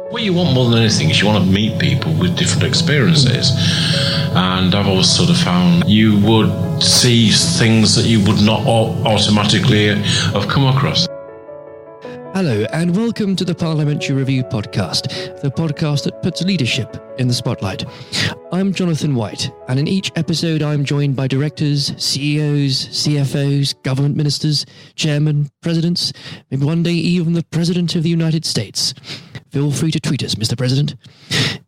What you want more than anything is you want to meet people with different experiences. And I've always sort of found you would see things that you would not automatically have come across. Hello and welcome to the Parliamentary Review podcast, the podcast that puts leadership in the spotlight. I'm Jonathan White, and in each episode I'm joined by directors, CEOs, CFOs, government ministers, chairmen, presidents, maybe one day even the President of the United States. Feel free to tweet us, Mr. President.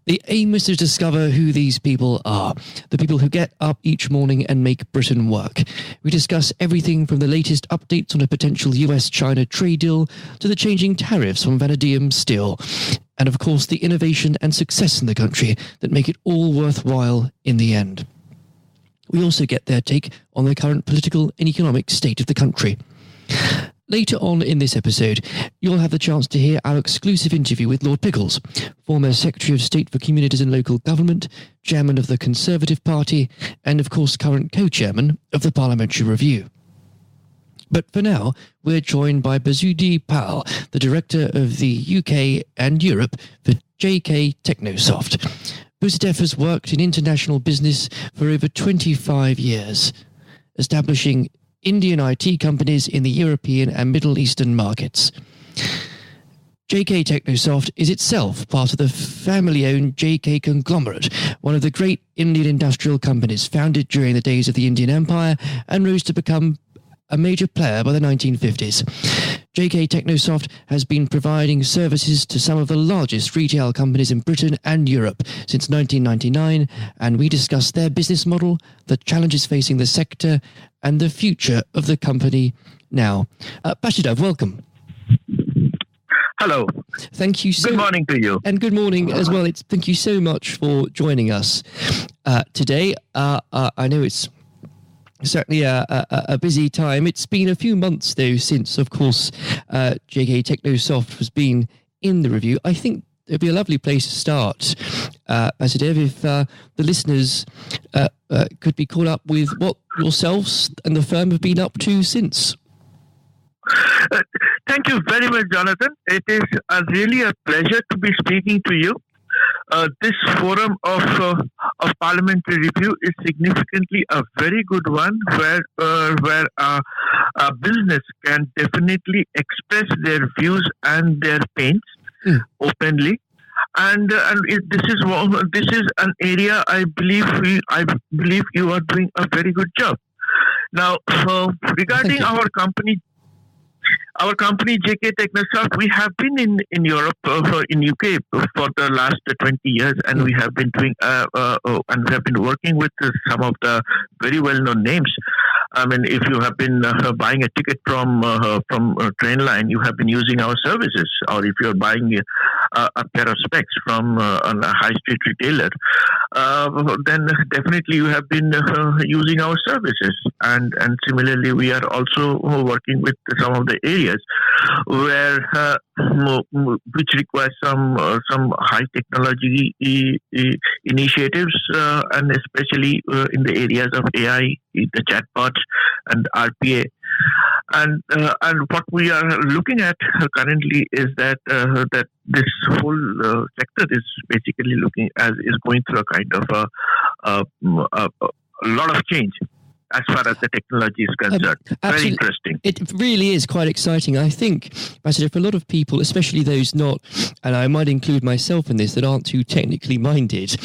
The aim is to discover who these people are, the people who get up each morning and make Britain work. We discuss everything from the latest updates on a potential US-China trade deal to the changing tariffs on vanadium steel, and of course the innovation and success in the country that make it all worthwhile in the end. We also get their take on the current political and economic state of the country. Later on in this episode, you'll have the chance to hear our exclusive interview with Lord Pickles, former Secretary of State for Communities and Local Government, Chairman of the Conservative Party, and of course current co-chairman of the Parliamentary Review. But for now, we're joined by Basudev Pal, the Director of the UK and Europe for JK Technosoft. Basudev has worked in international business for over 25 years, establishing Indian IT companies in the European and Middle Eastern markets. JK Technosoft is itself part of the family-owned JK conglomerate, one of the great Indian industrial companies founded during the days of the Indian Empire and rose to become a major player by the 1950s. JK Technosoft has been providing services to some of the largest retail companies in Britain and Europe since 1999, and we discuss their business model, the challenges facing the sector, and the future of the company now. Basudev, welcome. Hello. Thank you so Good morning to you. And good morning as well. Thank you so much for joining us today. I know it's certainly a busy time. It's been a few months, though, since, of course, JK Technosoft has been in the review. I think it'd be a lovely place to start, Basudev, if the listeners could be caught up with what yourselves and the firm have been up to since. Thank you very much, Jonathan. It is really a pleasure to be speaking to you. This forum of Parliamentary Review is significantly a very good one where a business can definitely express their views and their pains openly. And this is an area I believe you are doing a very good job. Now, regarding our company JK Technosoft, we have been in Europe, in UK for the last 20 years, and we have been doing and we have been working with some of the very well-known names. I mean, if you have been buying a ticket from a train line, you have been using our services. Or if you're buying a pair of specs from a high street retailer, then definitely you have been using our services. And similarly, we are also working with some of the areas where which require some high technology initiatives, and especially in the areas of AI, the chatbots and RPA. And what we are looking at currently is that this whole sector is basically is going through a kind of a lot of change as far as the technology is concerned. Very interesting. It really is quite exciting. I think, Basudev, for a lot of people, especially those not, and I might include myself in this, that aren't too technically minded,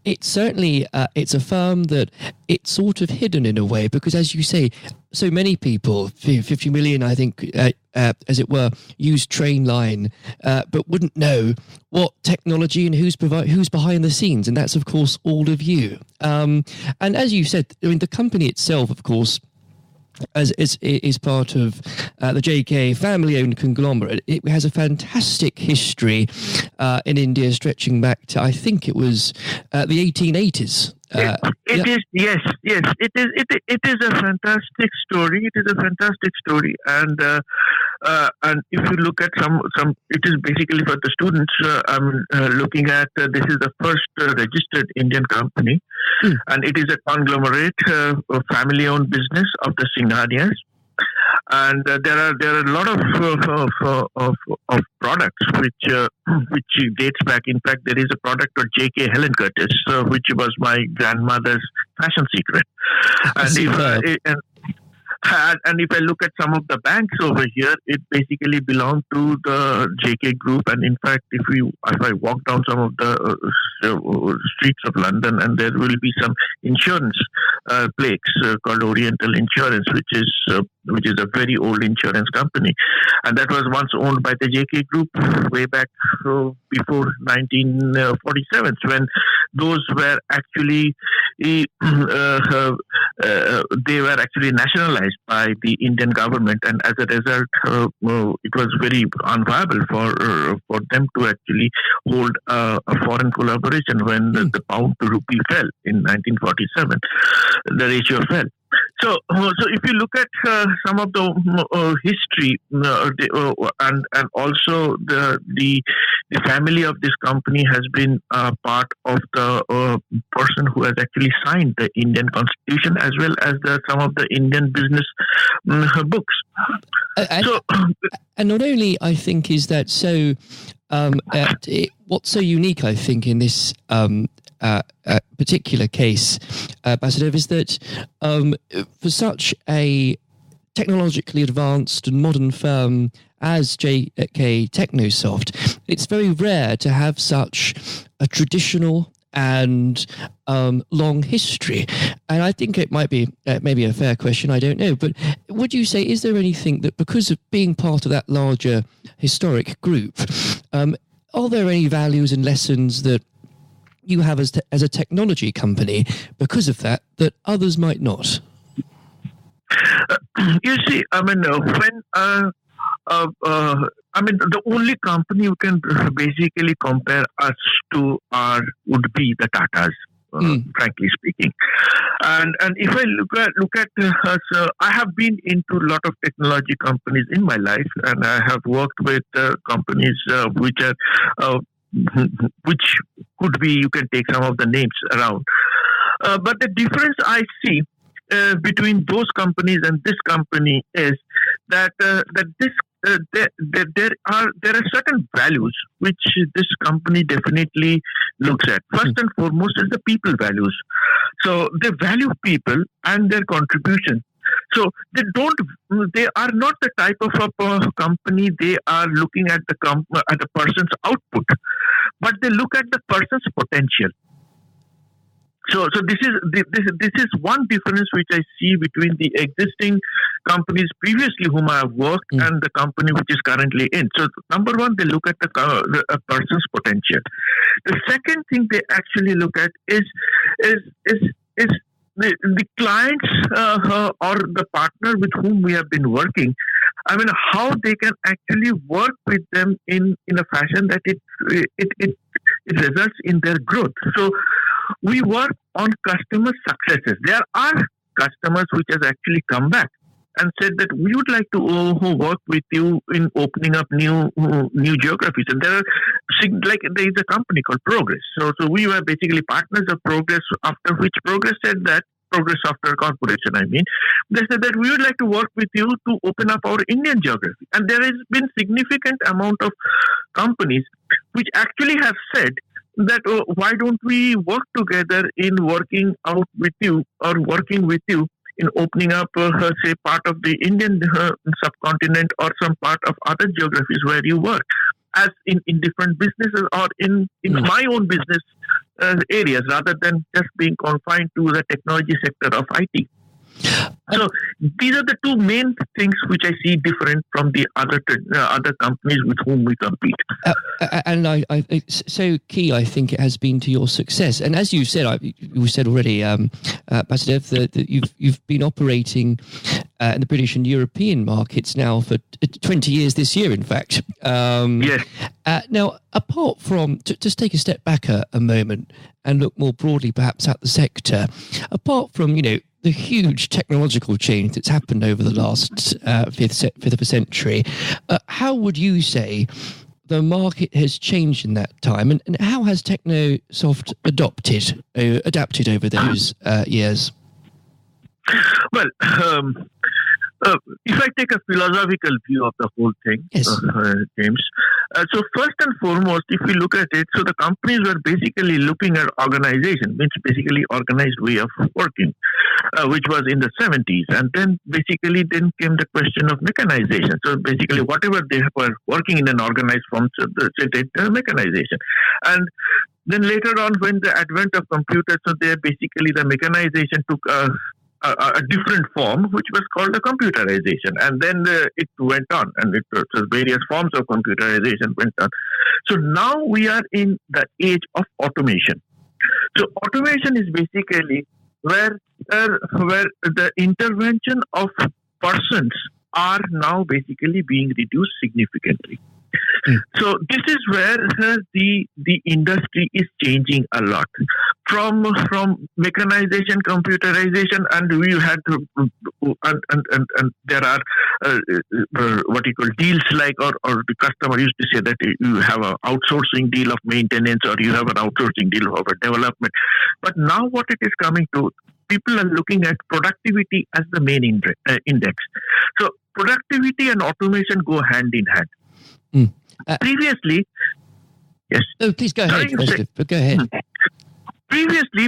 it's certainly, it's a firm that it's sort of hidden in a way, because as you say, so many people, 50 million, I think, as it were, use Trainline, but wouldn't know what technology and who's behind the scenes. And that's, of course, all of you. And as you said, I mean, the company itself, of course, as is part of the JK family-owned conglomerate. It has a fantastic history in India, stretching back to, I think it was the 1880s. It is a fantastic story. It is a fantastic story, and if you look at some, it is basically for the students. I'm looking at this is the first registered Indian company, and it is a conglomerate, family-owned business of the Singhanias. And there are a lot of products which dates back. In fact, there is a product of JK Helen Curtis, which was my grandmother's fashion secret. And if I look at some of the banks over here, it basically belonged to the JK Group. And in fact, if I walk down some of the streets of London, and there will be some insurance plaques called Oriental Insurance, which is a very old insurance company, and that was once owned by the JK Group way back before 1947, when those were actually they were actually nationalized by the Indian government, and as a result, it was very unviable for them to actually hold a foreign collaboration when the pound to rupee fell in 1947. The ratio fell. So if you look at some of the history and also the family of this company has been part of the person who has actually signed the Indian Constitution as well as some of the Indian business books. And not only, I think, is that so. What's so unique, I think, in this particular case, Basudev, is that for such a technologically advanced and modern firm as JK Technosoft, it's very rare to have such a traditional and long history. And I think it might be maybe a fair question, I don't know, but would you say, is there anything that, because of being part of that larger historic group, are there any values and lessons that you have as a technology company because of that others might not? You see, the only company you can basically compare us to would be the Tatas, frankly speaking. And if I look at us, I have been into a lot of technology companies in my life, and I have worked with companies which could be, you can take some of the names around. But the difference I see between those companies and this company is that there are certain values which this company definitely looks at. First and foremost is the people values. So they value people and their contribution. So they are not the type of a company they are looking at the person's output, but they look at the person's potential. So this is one difference which I see between the existing companies previously whom I have worked and the company which is currently in. So number one, they look at a person's potential. The second thing they actually look at is the clients or the partner with whom we have been working. I mean, how they can actually work with them in a fashion that it results in their growth. So we work on customer successes. There are customers which has actually come back and said that we would like to work with you in opening up new geographies. And there is a company called Progress. So we were basically partners of Progress, after which Progress said that, Progress Software Corporation, I mean, they said that we would like to work with you to open up our Indian geography. And there has been significant amount of companies which actually have said that why don't we work together in working out with you or working with you in opening up, say, part of the Indian subcontinent or some part of other geographies where you work, as in different businesses or in my own business areas, rather than just being confined to the technology sector of IT. So these are the two main things which I see different from the other companies with whom we compete. And it's so key, I think, it has been to your success. And as you said, you said already, Basudev, that you've been operating in the British and European markets now for 20 years this year, in fact. Yes. Now, apart from, just take a step back a moment and look more broadly perhaps at the sector, apart from, the huge technological change that's happened over the last fifth of a century, how would you say the market has changed in that time, and how has Technosoft adapted over those years? Well, if I take a philosophical view of the whole thing, Yes. James, so first and foremost, if you look at it, so the companies were basically looking at organization, which basically organized way of working, which was in the 70s. And then basically then came the question of mechanization. So basically whatever they were working in an organized form, so they did mechanization. And then later on, when the advent of computers, so there basically the mechanization took a different form, which was called the computerization. And then it went on, and so various forms of computerization went on. So now we are in the age of automation. So automation is basically where the intervention of persons are now basically being reduced significantly. So this is where the industry is changing a lot from mechanization, computerization, and we had to and there are what you call deals like or the customer used to say that you have an outsourcing deal of maintenance or you have an outsourcing deal of a development. But now what it is coming to, people are looking at productivity as the main index. So productivity and automation go hand in hand. Previously, yes. Oh, please go ahead, Basudev. Go ahead. Previously,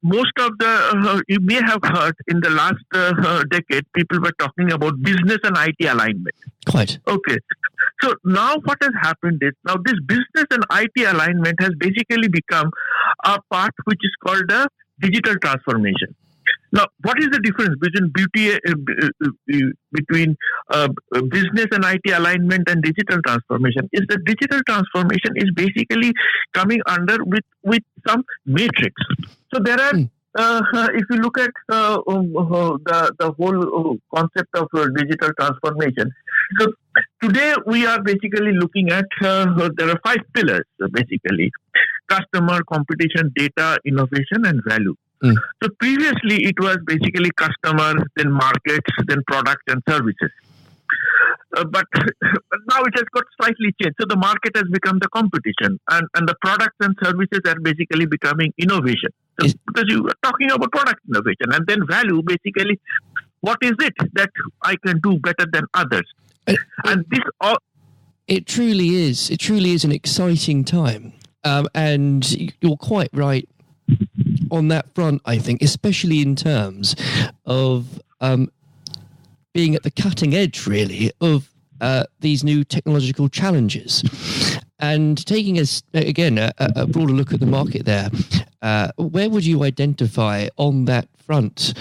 most of the, you may have heard in the last decade, people were talking about business and IT alignment. Quite. Okay. So now what has happened is, now this business and IT alignment has basically become a part which is called a digital transformation. Now, what is the difference between business and IT alignment and digital transformation? Is the digital transformation is basically coming under with some matrix. So there are, if you look at the whole concept of digital transformation. So today we are basically looking at there are 5 pillars basically: customer, competition, data, innovation, and value. So previously it was basically customer, then markets, then products and services. But now it has got slightly changed. So the market has become the competition, and the products and services are basically becoming innovation. So because you are talking about product innovation, and then value, basically, what is it that I can do better than others? And this all. It truly is. It truly is an exciting time. And you're quite right on that front, I think, especially in terms of being at the cutting edge, really, of these new technological challenges. And taking us, again, a broader look at the market there, where would you identify on that front,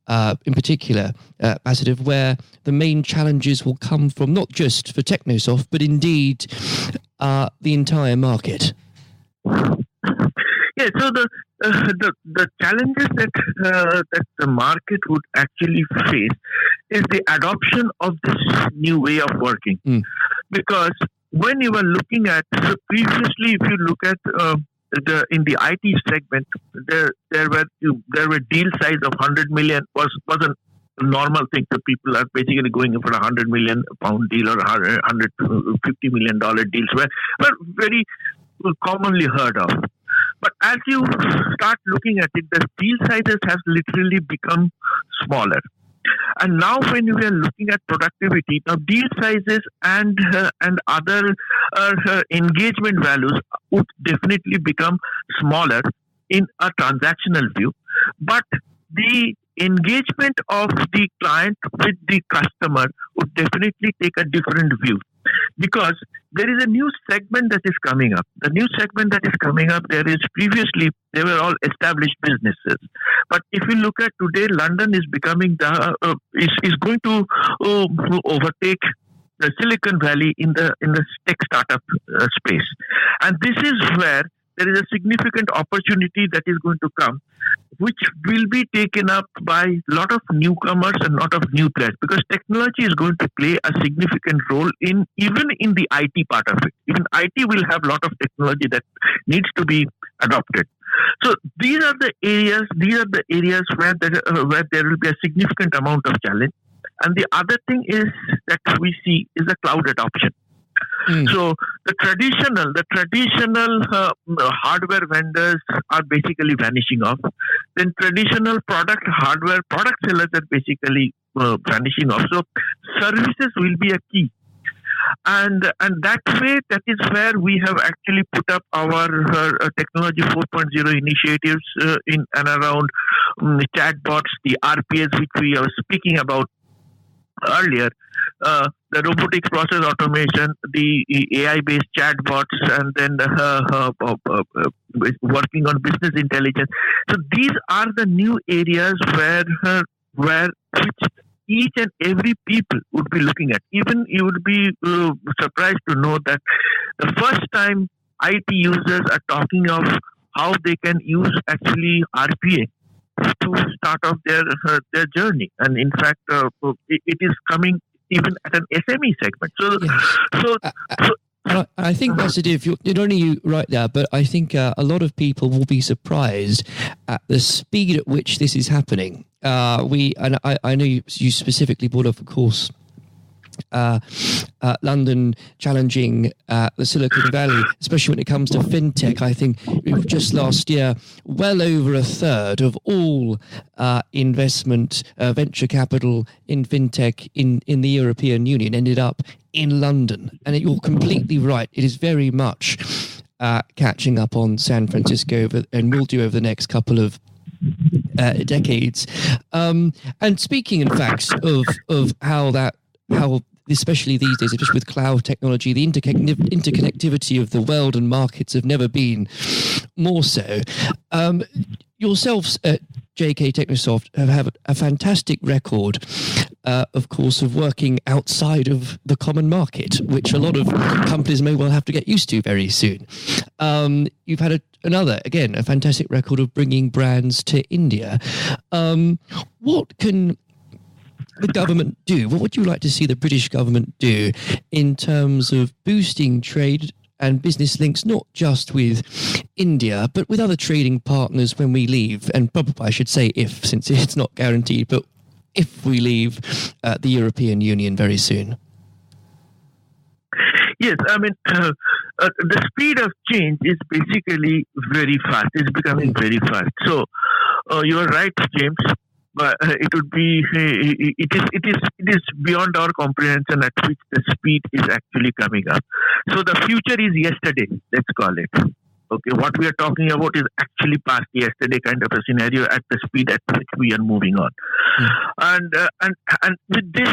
in particular, Basudev, where the main challenges will come from, not just for Technosoft, but indeed the entire market? Yeah, so the challenges that the market would actually face is the adoption of this new way of working. Because when you were looking at, so previously, if you look at in the IT segment, there were deal size of 100 million wasn't a normal thing. So people are basically going in for a £100 million deal or $150 million deals were very commonly heard of. But as you start looking at it, the deal sizes have literally become smaller. And now when you are looking at productivity, now deal sizes and other engagement values would definitely become smaller in a transactional view. But the engagement of the client with the customer would definitely take a different view. Because there is a new segment that is coming up. The new segment that is coming up, there is previously, they were all established businesses. But if you look at today, London is becoming is going to overtake the Silicon Valley in the tech startup space. And this is where there is a significant opportunity that is going to come, which will be taken up by a lot of newcomers and a lot of new players, because technology is going to play a significant role even in the IT part of it. Even IT will have a lot of technology that needs to be adopted. So these are the areas where there will be a significant amount of challenge. And the other thing is that we see is the cloud adoption. So the traditional hardware vendors are basically vanishing off. Then traditional product sellers are basically vanishing off. So services will be a key. And that way, that is where we have actually put up our Technology 4.0 initiatives in and around chatbots, the RPAs, which we were speaking about earlier, the robotics process automation, the AI-based chatbots, and then working on business intelligence. So these are the new areas where which each and every people would be looking at. Even you would be surprised to know that the first time IT users are talking of how they can use actually RPA to start off their journey. And in fact, it is coming even at an SME segment. I think, Basudev, you're only you right there, but I think a lot of people will be surprised at the speed at which this is happening. I know you specifically brought up, of course, London challenging the Silicon Valley, especially when it comes to fintech. I think just last year, well over a third of all investment, venture capital in fintech in the European Union ended up in London. And you're completely right. It is very much catching up on San Francisco and will do over the next couple of decades. And speaking, in fact, of how especially these days, especially with cloud technology, the interconnectivity of the world and markets have never been more so. Yourselves at JK Technosoft have a fantastic record, of course, of working outside of the common market, which a lot of companies may well have to get used to very soon. You've had a fantastic record of bringing brands to India. What can the government do? What would you like to see the British government do in terms of boosting trade and business links, not just with India, but with other trading partners when we leave? And probably I should say if, since it's not guaranteed, but if we leave the European Union very soon. Yes, I mean, the speed of change is basically very fast. It's becoming very fast. So you are right, James. But it would be it is beyond our comprehension at which the speed is actually coming up. So the future is yesterday. Let's call it. Okay, what we are talking about is actually past yesterday kind of a scenario at the speed at which we are moving on. And with this,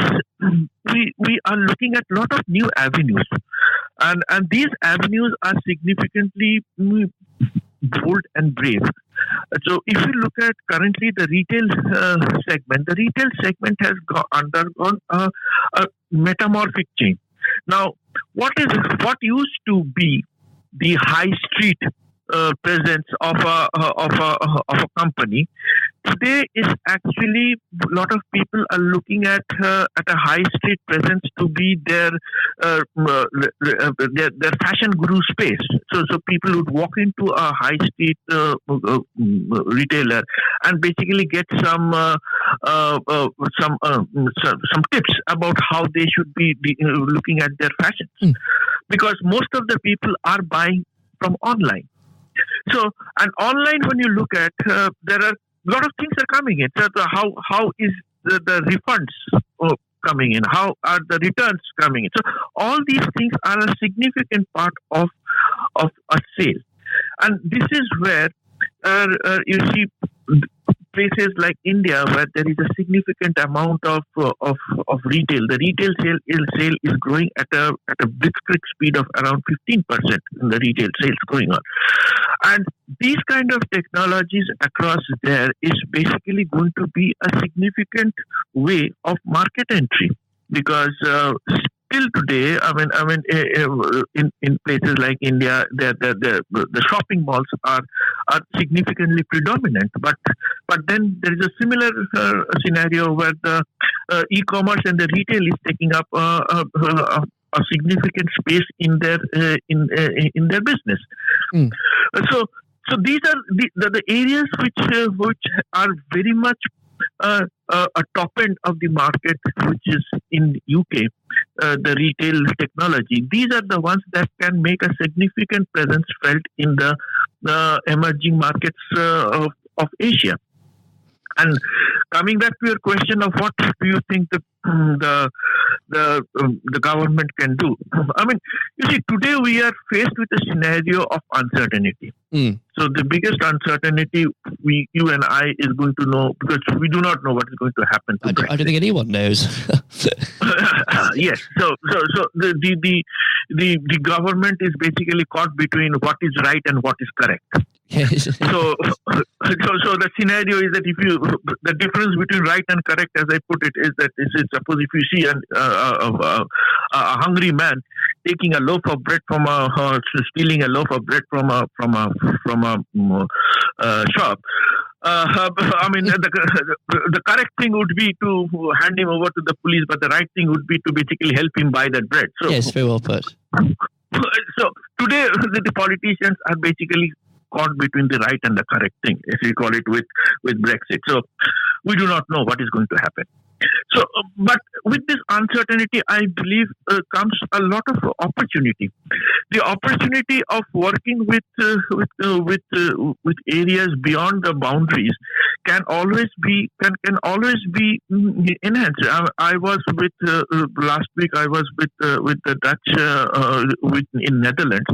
we are looking at a lot of new avenues, and these avenues are significantly bold and brave. So if you look at currently the retail segment has undergone a metamorphic change. Now, what used to be the high street presence of a company today is actually a lot of people are looking at a high street presence to be their fashion guru space. So people would walk into a high street retailer and basically get some tips about how they should be looking at their fashions, because most of the people are buying from online. So, and online, when you look at, there are a lot of things are coming in. So, how is the refunds coming in? How are the returns coming in? So, all these things are a significant part of a sale, and this is where you see places like India where there is a significant amount of retail. The retail sale is growing at a blitzkrieg speed of around 15% in the retail sales going on. And these kind of technologies across there is basically going to be a significant way of market entry, because still today, in places like India, the shopping malls are significantly predominant. But then there is a similar scenario where the e-commerce and the retail is taking up a significant space in their business. So these are the areas which are very much a top end of the market, which is in UK, the retail technology. These are the ones that can make a significant presence felt in the emerging markets of Asia. And coming back to your question of what do you think the government can do? I mean, you see, today we are faced with a scenario of uncertainty. So the biggest uncertainty you and I is going to know, because we do not know what is going to happen. I don't think anyone knows. Yes. So the government is basically caught between what is right and what is correct. Yes. So the scenario is that the difference between right and correct, as I put it, is that suppose if you see a hungry man taking a loaf of bread stealing a loaf of bread from a shop. I mean, the correct thing would be to hand him over to the police, but the right thing would be to basically help him buy that bread. So, yes, very well put. So today, the politicians are basically caught between the right and the correct thing, as we call it with Brexit. So we do not know what is going to happen. So, but with this uncertainty, I believe comes a lot of opportunity. The opportunity of working with areas beyond the boundaries can always be enhanced. I was with last week. I was with the Dutch in Netherlands,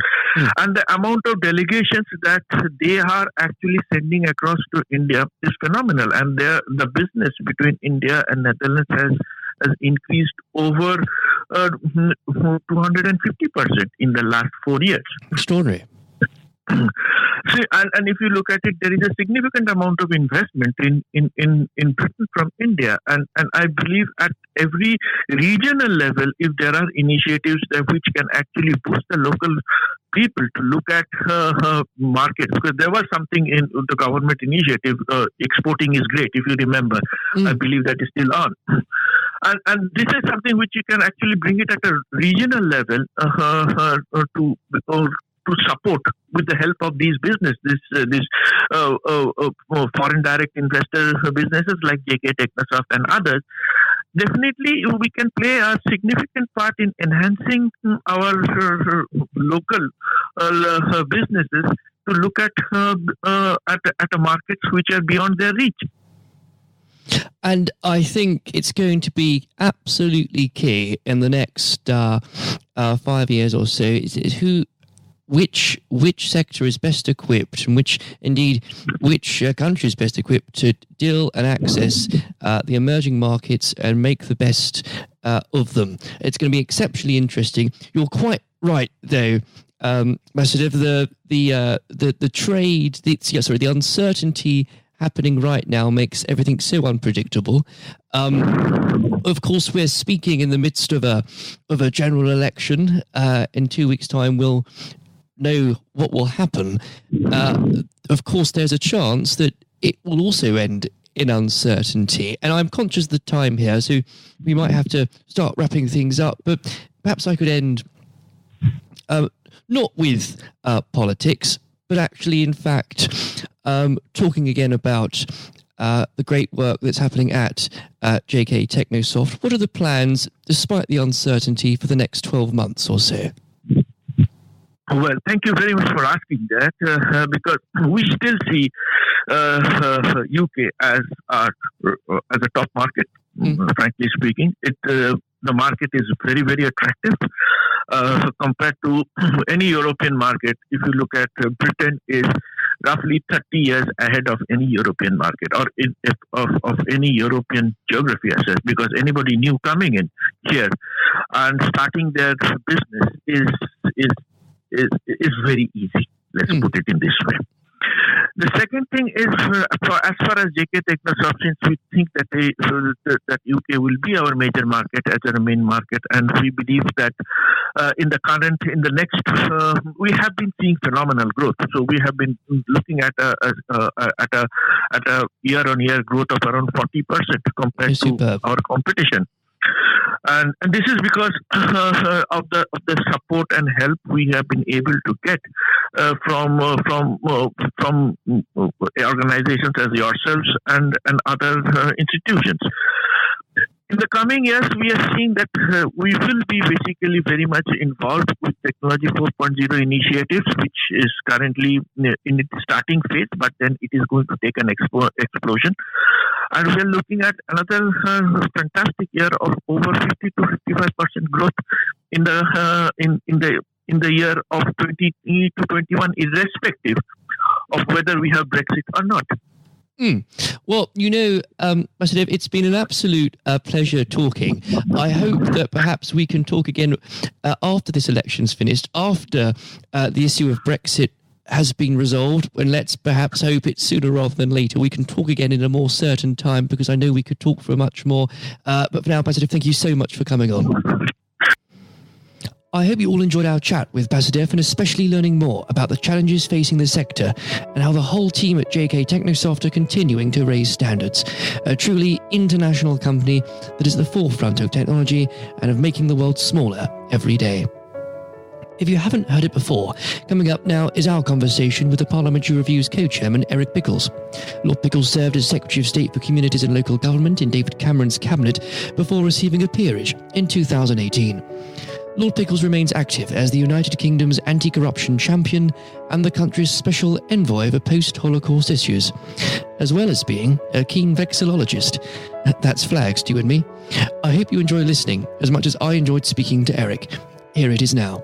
and the amount of delegations that they are actually sending across to India is phenomenal. And the business between India and Netherlands has increased over 250% in the last 4 years. Extraordinary. See, and if you look at it, there is a significant amount of investment in Britain from India, and I believe at every regional level, if there are initiatives which can actually boost the local people to look at markets, because there was something in the government initiative, exporting is great, if you remember. I believe that is still on. And this is something which you can actually bring it at a regional level to support with the help of these foreign direct investor businesses like JK Technosoft and others. Definitely, we can play a significant part in enhancing our local businesses to look at markets which are beyond their reach. And I think it's going to be absolutely key in the next 5 years or so is which sector is best equipped, and which country is best equipped to deal and access the emerging markets and make the best of them. It's going to be exceptionally interesting. You're quite right, though, Basudev. The trade, the uncertainty happening right now makes everything so unpredictable. Of course, we're speaking in the midst of a general election. In 2 weeks' time, we'll know what will happen. Of course, there's a chance that it will also end in uncertainty. And I'm conscious of the time here, so we might have to start wrapping things up. But perhaps I could end not with politics, but actually, in fact, talking again about the great work that's happening at JK Technosoft. What are the plans, despite the uncertainty, for the next 12 months or so? Well, thank you very much for asking that, because we still see UK as a top market. Frankly speaking, the market is very, very attractive compared to any European market. If you look at Britain, is roughly 30 years ahead of any European market or of any European geography as such, because anybody new coming in here and starting their business is very easy. Let's put it in this way. The second thing is, as far as JK Technosoft, since we think that UK will be our major market as our main market, and we believe that we have been seeing phenomenal growth. So we have been looking at a year-on-year growth of around 40% compared to our competition. And this is because of the support and help we have been able to get from organizations as yourselves and other institutions. in the coming years, we are seeing that we will be basically very much involved with Technology 4.0 initiatives, which is currently in its starting phase, but then it is going to take an explosion. And we are looking at another fantastic year of over 50 to 55% growth in the year of 20 to 21, irrespective of whether we have Brexit or not. Well, Basudev, it's been an absolute pleasure talking. I hope that perhaps we can talk again after this election's finished, after the issue of Brexit has been resolved, and let's perhaps hope it's sooner rather than later. We can talk again in a more certain time, because I know we could talk for much more. But for now, Basudev, thank you so much for coming on. I hope you all enjoyed our chat with Basudev, and especially learning more about the challenges facing the sector and how the whole team at JK Technosoft are continuing to raise standards. A truly international company that is at the forefront of technology and of making the world smaller every day. If you haven't heard it before, coming up now is our conversation with the Parliamentary Review's co-chairman, Eric Pickles. Lord Pickles served as Secretary of State for Communities and Local Government in David Cameron's cabinet before receiving a peerage in 2018. Lord Pickles remains active as the United Kingdom's anti-corruption champion and the country's special envoy over post-Holocaust issues, as well as being a keen vexillologist. That's flags to you and me. I hope you enjoy listening as much as I enjoyed speaking to Eric. Here it is now.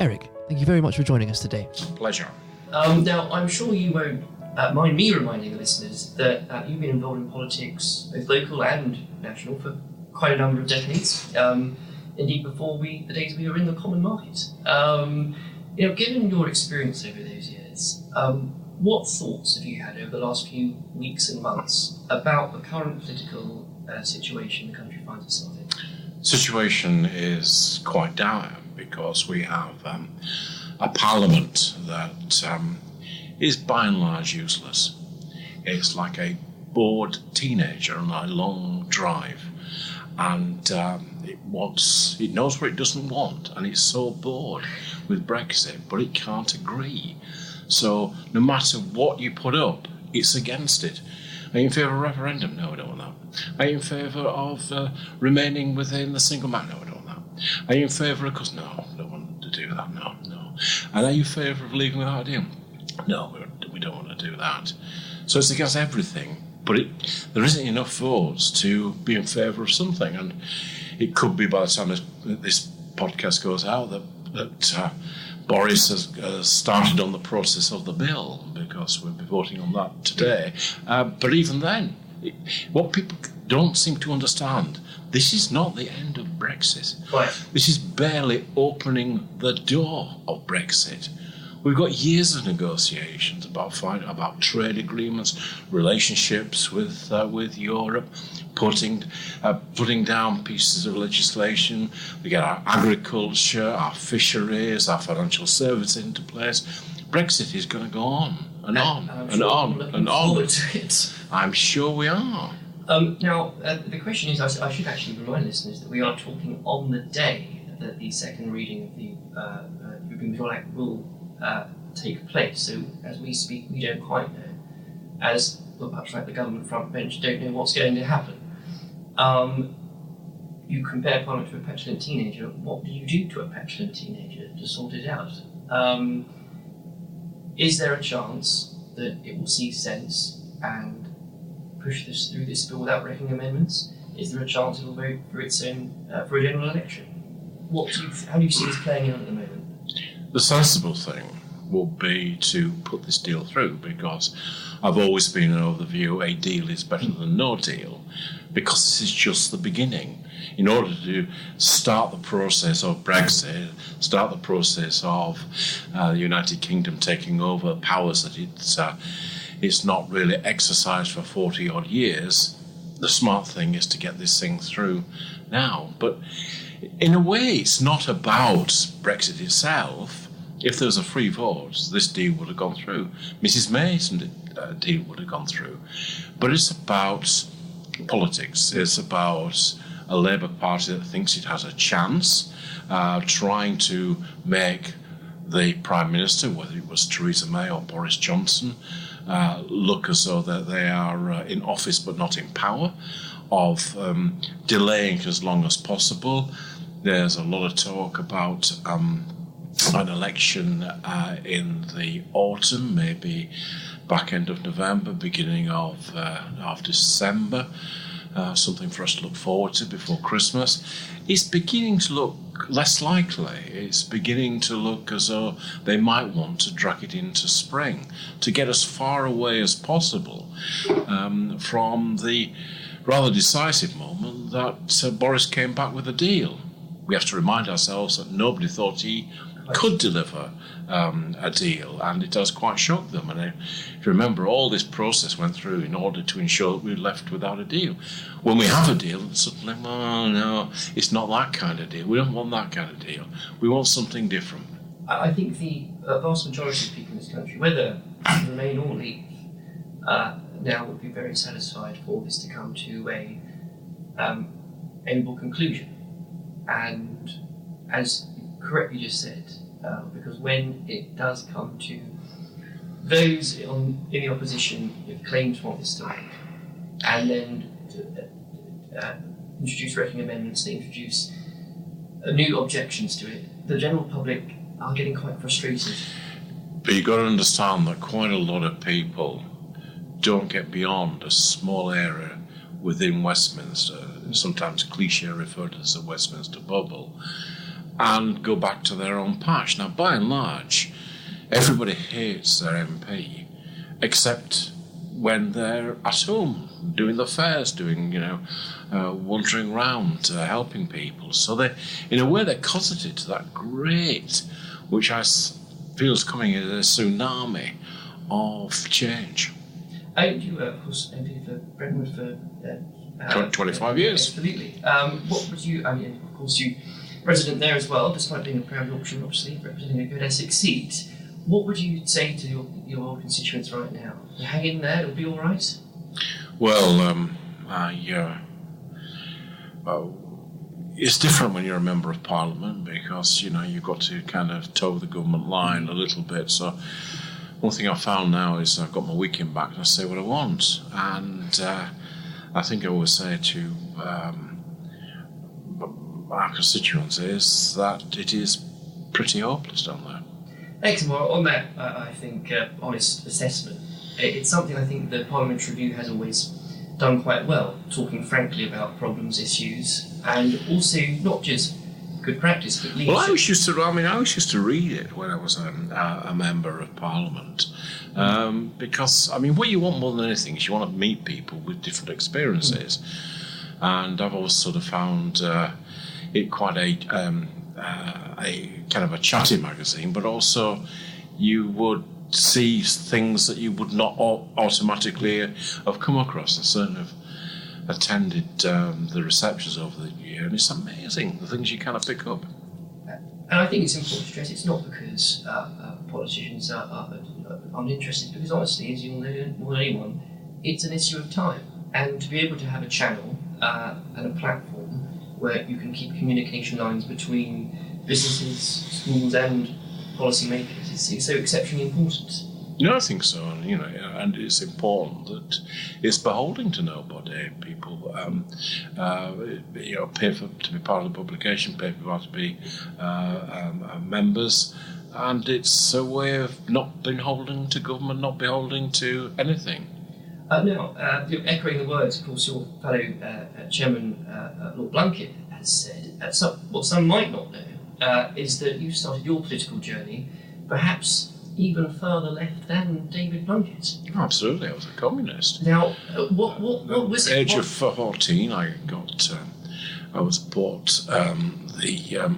Eric, thank you very much for joining us today. Pleasure. Now, I'm sure you won't mind me reminding the listeners that you've been involved in politics, both local and national, for quite a number of decades. Indeed, before the days we were in the common market. Given your experience over those years, what thoughts have you had over the last few weeks and months about the current political situation the country finds itself in? Situation is quite dire because we have a parliament that is by and large useless. It's like a bored teenager on a long drive. And it knows what it doesn't want, and it's so bored with Brexit, but it can't agree. So no matter what you put up, it's against it. Are you in favour of a referendum? No, we don't want that. Are you in favour of remaining within the single market? No, we don't want that. Are you in favour of... No, we don't want to do that, no. And are you in favour of leaving without a deal? No, we don't want to do that. So it's against everything. But there isn't enough votes to be in favour of something, and it could be by the time this podcast goes out that Boris has started on the process of the bill, because we'll be voting on that today. But even then, what people don't seem to understand, this is not the end of Brexit. Right. This is barely opening the door of Brexit. We've got years of negotiations about trade agreements, relationships with Europe, putting down pieces of legislation. We get our agriculture, our fisheries, our financial services into place. Brexit is going to go on and on and on and on. I'm sure we are. Now, the question is, I should actually remind listeners that we are talking on the day that the second reading of the European Withdrawal Act will take place. So as we speak, we don't quite know. As much like the government front bench don't know what's going to happen. You compare Parliament to a petulant teenager. What do you do to a petulant teenager to sort it out? Is there a chance that it will see sense and push this through this bill without making amendments? Is there a chance it will vote for its own for a general election? How do you see this playing out at the moment? The sensible thing will be to put this deal through, because I've always been of the view a deal is better than no deal, because this is just the beginning. In order to start the process of Brexit, start the process of the United Kingdom taking over powers that it's not really exercised for 40-odd years, the smart thing is to get this thing through now. But in a way, it's not about Brexit itself. If there was a free vote, this deal would have gone through. Mrs May's deal would have gone through. But it's about politics. It's about a Labour Party that thinks it has a chance, trying to make the Prime Minister, whether it was Theresa May or Boris Johnson, look as though that they are in office but not in power, of delaying as long as possible. There's a lot of talk about an election in the autumn, maybe back end of November, beginning of December, something for us to look forward to before Christmas. It's beginning to look less likely. It's beginning to look as though they might want to drag it into spring to get as far away as possible from the rather decisive moment that Boris came back with a deal. We have to remind ourselves that nobody thought he could deliver a deal, and it does quite shock them. And if you remember, all this process went through in order to ensure that we were left without a deal. When we have a deal, suddenly, oh no, it's not that kind of deal. We don't want that kind of deal. We want something different. I think the vast majority of people in this country, whether Remain or Leave, now would be very satisfied for this to come to a amiable conclusion. And as you correctly just said, because when it does come to those in the opposition who claim to want this to end, and then introduce wrecking amendments that introduce new objections to it, the general public are getting quite frustrated. But you've got to understand that quite a lot of people don't get beyond a small area within Westminster, sometimes cliche referred to as the Westminster bubble, and go back to their own patch. Now, by and large, everybody hates their MP, except when they're at home, doing the fairs, wandering around, helping people. So they, in a way, they're cosseted to that great, which I feel is coming as a tsunami of change. You were, of course, MP for Brentwood for 25 years. Absolutely. What would you? I mean, of course, you resident there as well, despite being a proud Yorkshireman, obviously representing a good Essex seat. What would you say to your constituents right now? Hang in there; it'll be all right. Well, it's different when you're a member of Parliament because you've got to kind of toe the government line a little bit. So one thing I found now is I've got my weekend back and I say what I want, and I think I always say to our constituents is that it is pretty hopeless down there. Excellent. Well, on that, I think, honest assessment, it's something I think the Parliamentary Review has always done quite well, talking frankly about problems, issues, and also not just good practice, but leadership. Well, I was used to read it when I was a member of Parliament, because, what you want more than anything is you want to meet people with different experiences, and I've always sort of found it quite a kind of a chatty magazine, but also you would see things that you would not automatically have come across. I certainly have attended the receptions over the year, and it's amazing the things you kind of pick up. And I think it's important to stress it's not because politicians are uninterested, because honestly, as you'll know more than anyone, it's an issue of time. And to be able to have a channel and a platform where you can keep communication lines between businesses, schools and policymakers is so exceptionally important. I think so, and it's important that it's beholden to nobody. People, pay to be part of the publication, pay for to be members, and it's a way of not beholden to government, not beholden to anything. Echoing the words, of course, your fellow Chairman Lord Blunkett has said, what some might not know is that you started your political journey perhaps even further left than David Blunkett. Oh, absolutely, I was a communist. Now, what was it? At the age of 14, I was bought the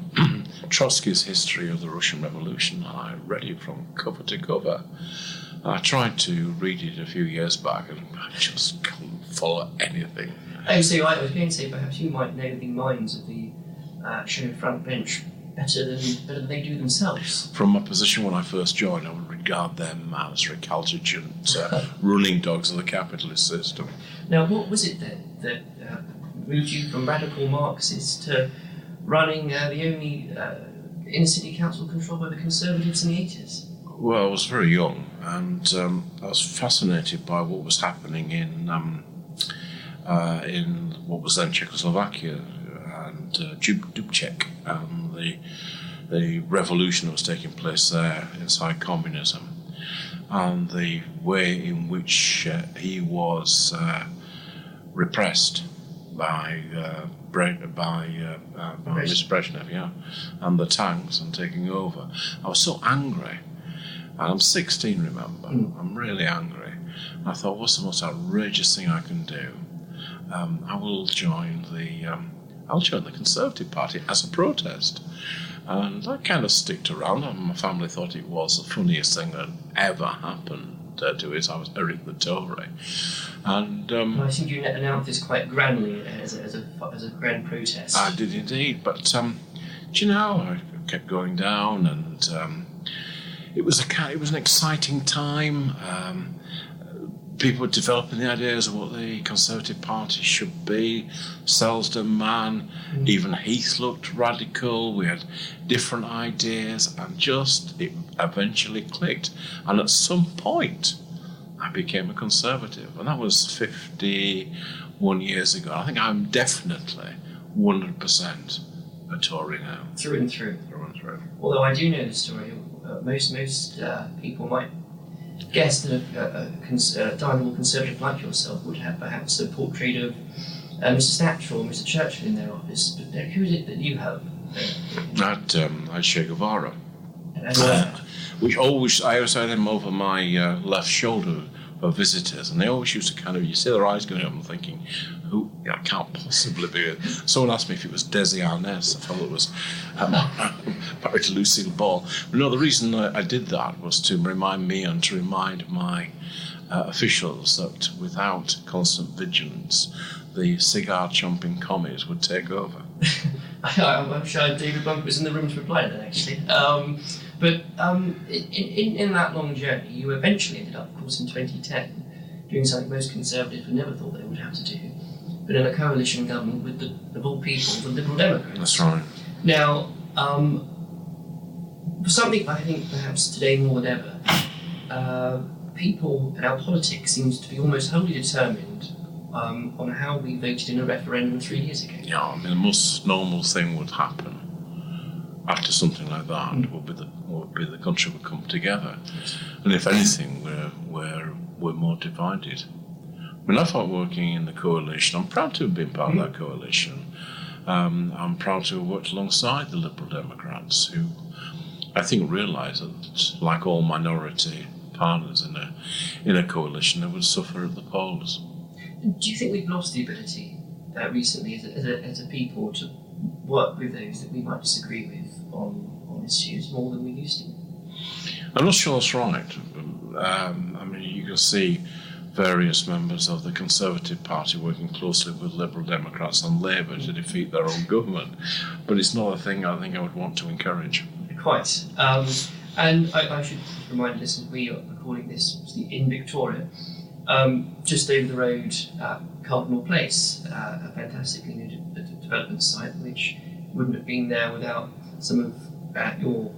Trotsky's History of the Russian Revolution, and I read it from cover to cover. I tried to read it a few years back, and I just couldn't follow anything. Oh, so I was going to say perhaps you might know the minds of the show front bench better than they do themselves. From my position when I first joined, I would regard them as recalcitrant running dogs of the capitalist system. Now, what was it then that moved you from radical Marxist to running the only inner city council controlled by the Conservatives in the 80s? Well, I was very young, and I was fascinated by what was happening in what was then Czechoslovakia and Dubček, and the revolution that was taking place there inside communism, and the way in which he was repressed by Mr. Brezhnev, and the tanks and taking over. I was so angry. And I'm 16, remember. I'm really angry. And I thought, what's the most outrageous thing I can do? I will join the Conservative Party as a protest. And I kind of sticked around, and my family thought it was the funniest thing that ever happened to it. I was Eric the Tory. And I think you announced this quite grandly as a grand protest. I did indeed, but I kept going down, and it was an exciting time. People were developing the ideas of what the Conservative Party should be. Selsdon man, even Heath looked radical. We had different ideas, and it eventually clicked. And at some point, I became a Conservative, and that was 51 years ago. I think I'm definitely 100% a Tory now. Through and through. Through and through. Although I do know the story. Most people might guess that a diable Conservative like yourself would have perhaps a portrait of Mr. Thatcher or Mr. Churchill in their office. But who is it that you have? I'd Che Guevara. Which I always had him over my left shoulder for visitors, and they always used to you see their eyes going up and thinking, who, I can't possibly be it. Someone asked me if it was Desi Arnaz. I thought it was married to Lucille Ball. But no, the reason I did that was to remind me and to remind my officials that without constant vigilance, the cigar-chomping commies would take over. I'm sure David Bunk was in the room to reply to that, actually. But in that long journey, you eventually ended up, of course, in 2010, doing something most Conservatives would never thought they would have to do, but in a coalition government with of all people, the Liberal Democrats. That's right. Now, something I think perhaps today more than ever, people and our politics seems to be almost wholly determined on how we voted in a referendum 3 years ago. Yeah, I mean, the most normal thing would happen after something like that would be the country would come together, and if anything, we're more divided. I mean, I thought working in the coalition, I'm proud to have been part of that coalition. I'm proud to have worked alongside the Liberal Democrats, who I think realised that, like all minority partners in a coalition, they would suffer at the polls. Do you think we've lost the ability recently as a people to work with those that we might disagree with on issues more than we used to? I'm not sure that's right. I mean, you can see various members of the Conservative Party working closely with Liberal Democrats and Labour to defeat their own government, but it's not a thing I think I would want to encourage. Quite. And I should remind listeners, we are recording this in Victoria, just over the road at Cardinal Place, a fantastically new development site which wouldn't have been there without some of your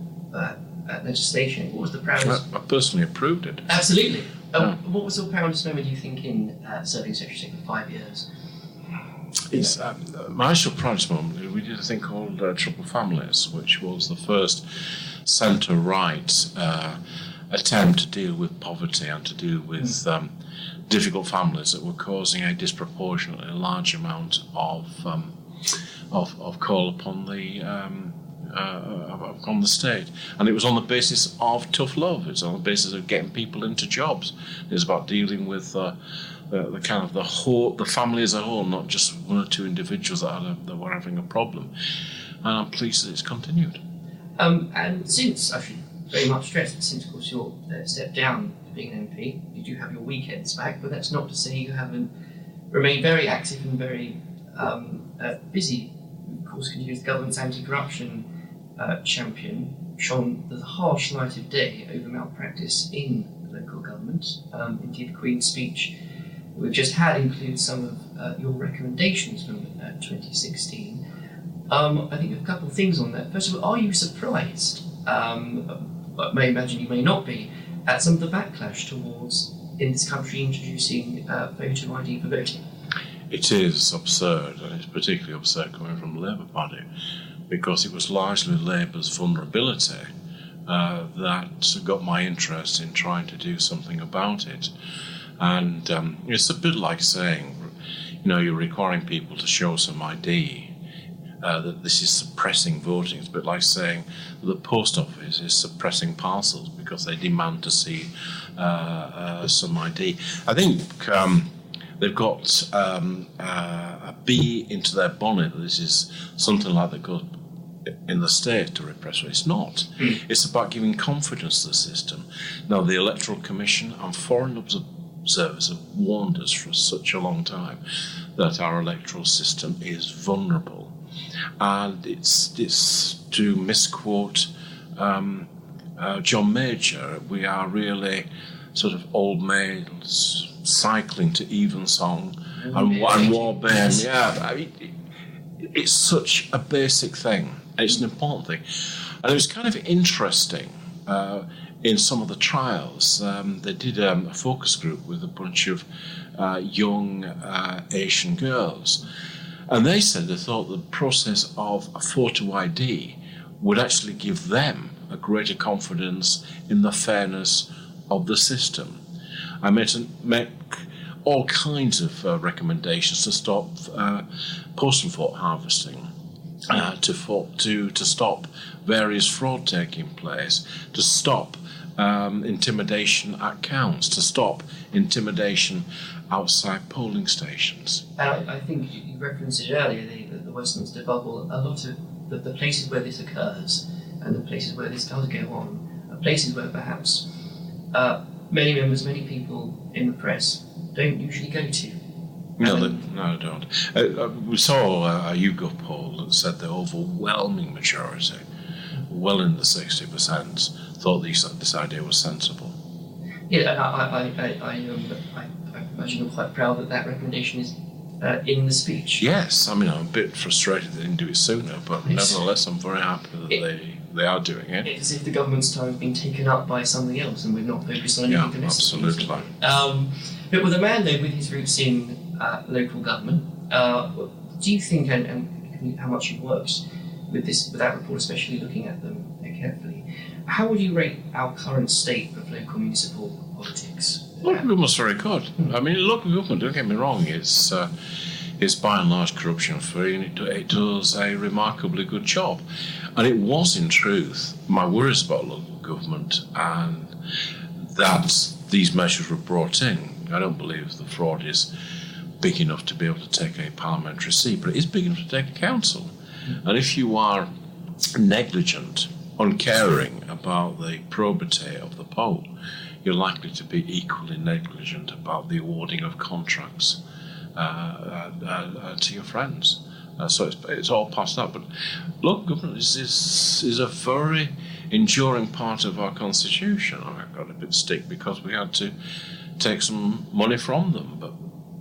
legislation. What was the proudest? I personally approved it. Absolutely. What was the proudest moment, do you think, in serving Secretary for 5 years? It's my actual proudest moment. We did a thing called Troubled Families, which was the first centre-right attempt to deal with poverty and to deal with difficult families that were causing a disproportionately large amount of call upon the state, and it was on the basis of tough love. It's on the basis of getting people into jobs. It was about dealing with the kind of the family as a whole, not just one or two individuals that were having a problem. And I'm pleased that it's continued. And since, I should very much stress that since, of course, you're stepped down to being an MP, you do have your weekends back, but that's not to say you haven't remained very active and very busy. Of course, continues the government's anti-corruption champion, shone the harsh light of day over malpractice in the local government. Indeed, the Queen's speech we've just had includes some of your recommendations from 2016. I think a couple of things on that. First of all, are you surprised I may imagine you may not be, at some of the backlash towards, in this country, introducing voter ID for voting? It is absurd, and it's particularly absurd coming from the Labour Party, because it was largely Labour's vulnerability that got my interest in trying to do something about it. And it's a bit like saying, you're requiring people to show some ID, that this is suppressing voting. It's a bit like saying that the post office is suppressing parcels because they demand to see some ID. I think they've got a bee into their bonnet that this is something like that goes in the state to repress it. It's not. It's about giving confidence to the system. Now, the Electoral Commission and foreign observers have warned us for such a long time that our electoral system is vulnerable. And it's to misquote John Major, we are really sort of old maids cycling to evensong and warband. Yeah, it's such a basic thing. It's an important thing. And it was kind of interesting in some of the trials. They did a focus group with a bunch of young Asian girls. And they said they thought the process of a photo ID would actually give them a greater confidence in the fairness of the system. I make all kinds of recommendations to stop postal vote harvesting, to stop various fraud taking place, to stop intimidation at counts, to stop intimidation outside polling stations. I think you referenced it earlier, the Westminster bubble. A lot of the places where this occurs and the places where this does go on are places where perhaps many members, many people in the press don't usually go to. No, they don't. We saw a YouGov poll that said the overwhelming majority, well in the 60%, thought this idea was sensible. Yeah, and I imagine you're quite proud that recommendation is in the speech. Yes, I'm a bit frustrated they didn't do it sooner, but nevertheless I'm very happy that they are doing it. It's as if the government's time has been taken up by something else and we've not focused on anything domestic. Absolutely. But with a man, though, with his roots in local government, do you think, and how much you've worked with that report, especially looking at them carefully, how would you rate our current state of local municipal politics? Local government's very good. Local government, don't get me wrong, it's by and large corruption-free, and it does a remarkably good job. And it was, in truth, my worries about local government and that these measures were brought in. I don't believe the fraud is big enough to be able to take a parliamentary seat, but it is big enough to take a council. And if you are negligent, uncaring about the probity of the poll, you're likely to be equally negligent about the awarding of contracts to your friends. So it's all past that. But local government is a very enduring part of our constitution. I got a bit stick because we had to take some money from them, but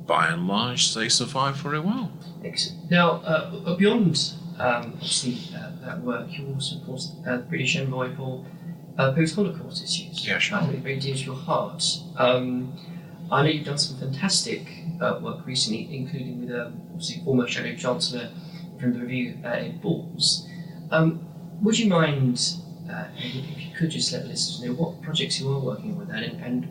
by and large they survive very well. Excellent. Now, beyond obviously that work, you're also, of course, the British envoy for post-Holocaust issues. Yeah, sure. Very dear to your heart. I know you've done some fantastic work recently, including with obviously former Shadow Chancellor from the Review, Ed Balls. Would you mind, if you could just let the listeners know what projects you are working with that and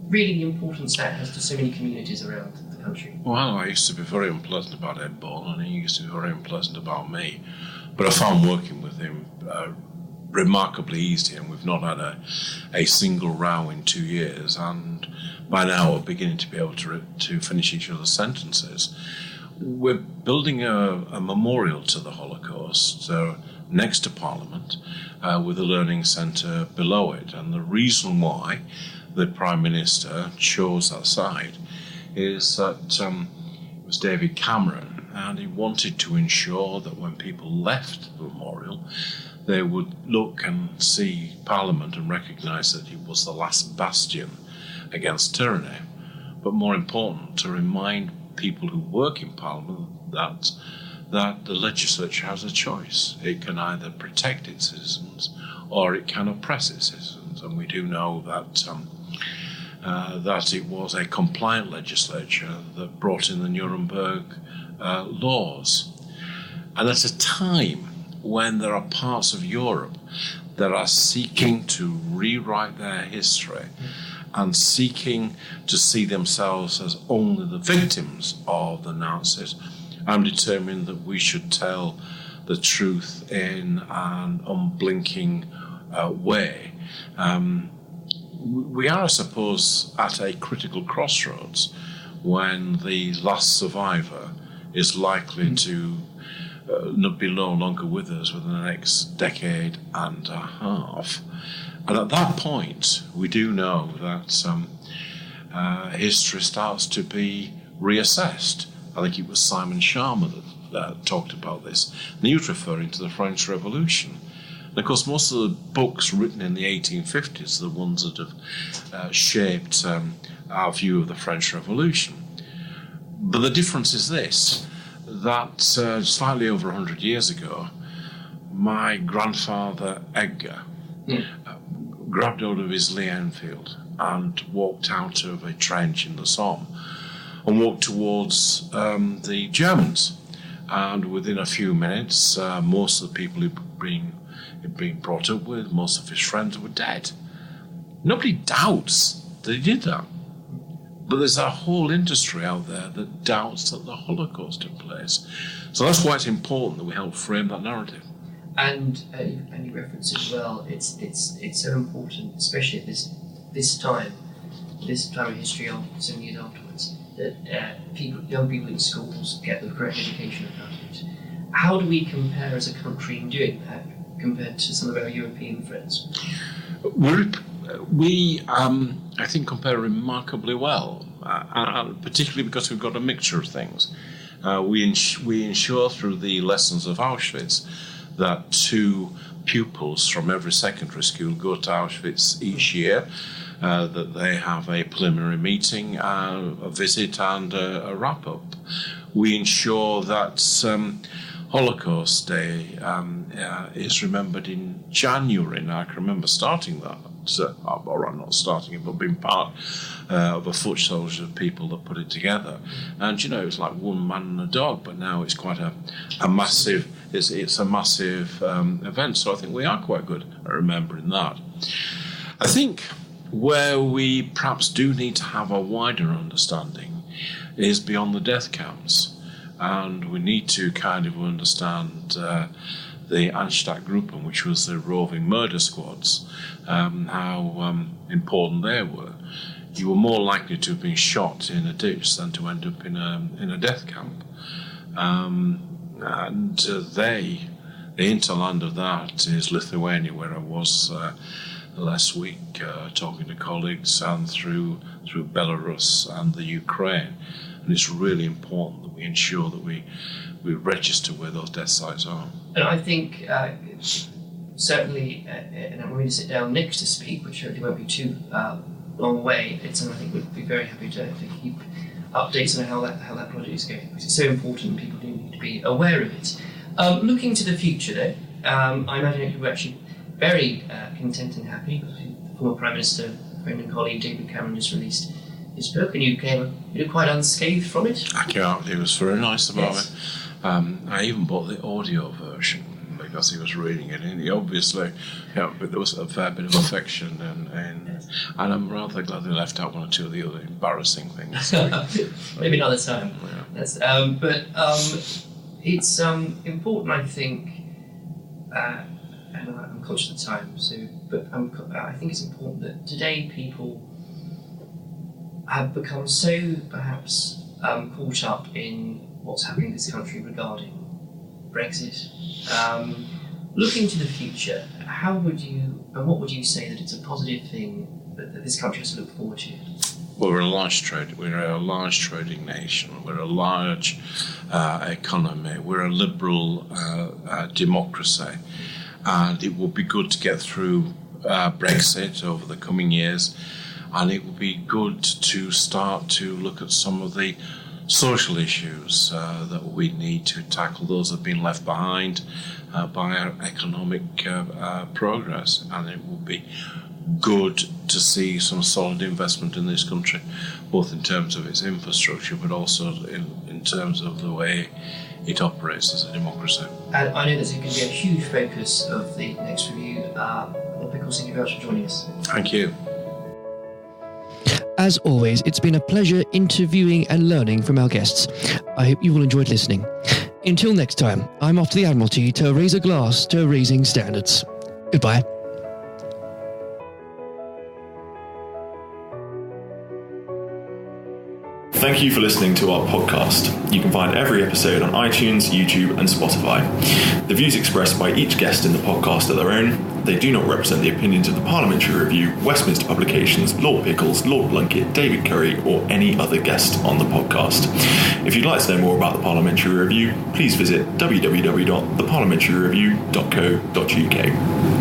really the importance that has to so many communities around the country? Well, I used to be very unpleasant about Ed Ball, and he used to be very unpleasant about me. But I found working with him remarkably easy, and we've not had a single row in 2 years, and by now we're beginning to be able to finish each other's sentences. We're building a memorial to the Holocaust next to Parliament with a learning centre below it, and the reason why the Prime Minister chose that site is that it was David Cameron, and he wanted to ensure that when people left the memorial, they would look and see Parliament and recognise that it was the last bastion against tyranny. But more important, to remind people who work in Parliament that that the legislature has a choice. It can either protect its citizens or it can oppress its citizens. And we do know that that it was a compliant legislature that brought in the Nuremberg laws. And at a time when there are parts of Europe that are seeking to rewrite their history and seeking to see themselves as only the victims of the Nazis, I'm determined that we should tell the truth in an unblinking way. We are, I suppose, at a critical crossroads when the last survivor is likely to be no longer with us within the next decade and a half. And at that point, we do know that history starts to be reassessed. I think it was Simon Sharma that talked about this. And he was referring to the French Revolution. And of course, most of the books written in the 1850s are the ones that have shaped our view of the French Revolution. But the difference is this, that slightly over 100 years ago, my grandfather Edgar grabbed hold of his Lee Enfield and walked out of a trench in the Somme and walked towards the Germans. And within a few minutes, most of the people he'd been brought up with, most of his friends were dead. Nobody doubts that he did that. But there's a whole industry out there that doubts that the Holocaust took place. So that's why it's important that we help frame that narrative. And you reference as well, it's so important, especially at this time of history, 7 years afterwards, that young people in schools get the correct education about it. How do we compare as a country in doing that compared to some of our European friends? We I think, compare remarkably well, particularly because we've got a mixture of things. We ensure through the lessons of Auschwitz that 2 pupils from every secondary school go to Auschwitz each year, that they have a preliminary meeting, a visit and a wrap-up. We ensure that Holocaust Day is remembered in January. Now, I can remember starting that, or not starting it, but being part of a foot soldier of people that put it together. And, it was like one man and a dog, but now it's quite a massive, it's a massive event. So I think we are quite good at remembering that. I think where we perhaps do need to have a wider understanding is beyond the death camps. And we need to kind of understand the Einsatzgruppen, which was the roving murder squads, how important they were. You were more likely to have been shot in a ditch than to end up in a death camp. The hinterland of that is Lithuania, where I was last week talking to colleagues, and through Belarus and the Ukraine. And it's really important that we ensure that we register where those death sites are. And I think certainly, and I'm going to sit down next to speak, which hopefully won't be too long away. I think we'd be very happy to keep updates on how that project is going, because it's so important and people do need to be aware of it. Looking to the future, though, I imagine you were actually very content and happy. The former Prime Minister, friend and colleague David Cameron just released his book, and you're quite unscathed from it. He was very nice about it. I even bought the audio version because he was reading it, and he obviously, but there was a fair bit of affection, and I'm rather glad they left out one or two of the other embarrassing things. Maybe another time. Yeah. But it's important, I think, and I'm conscious of the time. I think it's important that today people have become so perhaps caught up in what's happening in this country regarding Brexit. Looking to the future, what would you say that it's a positive thing that this country has to look forward to? Well, we're a large trading nation. We're a large economy. We're a liberal democracy, and it would be good to get through Brexit over the coming years. And it would be good to start to look at some of the social issues that we need to tackle. Those have been left behind by our economic progress, and it would be good to see some solid investment in this country, both in terms of its infrastructure but also in terms of the way it operates as a democracy. And I know this is going to be a huge focus of the next review. Lord Pickles, thank you very much for joining us. Thank you. As always, it's been a pleasure interviewing and learning from our guests. I hope you all enjoyed listening. Until next time, I'm off to the Admiralty to raise a glass to raising standards. Goodbye. Thank you for listening to our podcast. You can find every episode on iTunes, YouTube, and Spotify. The views expressed by each guest in the podcast are their own. They do not represent the opinions of the Parliamentary Review, Westminster Publications, Lord Pickles, Lord Blunkett, David Curry, or any other guest on the podcast. If you'd like to know more about the Parliamentary Review, please visit www.theparliamentaryreview.co.uk.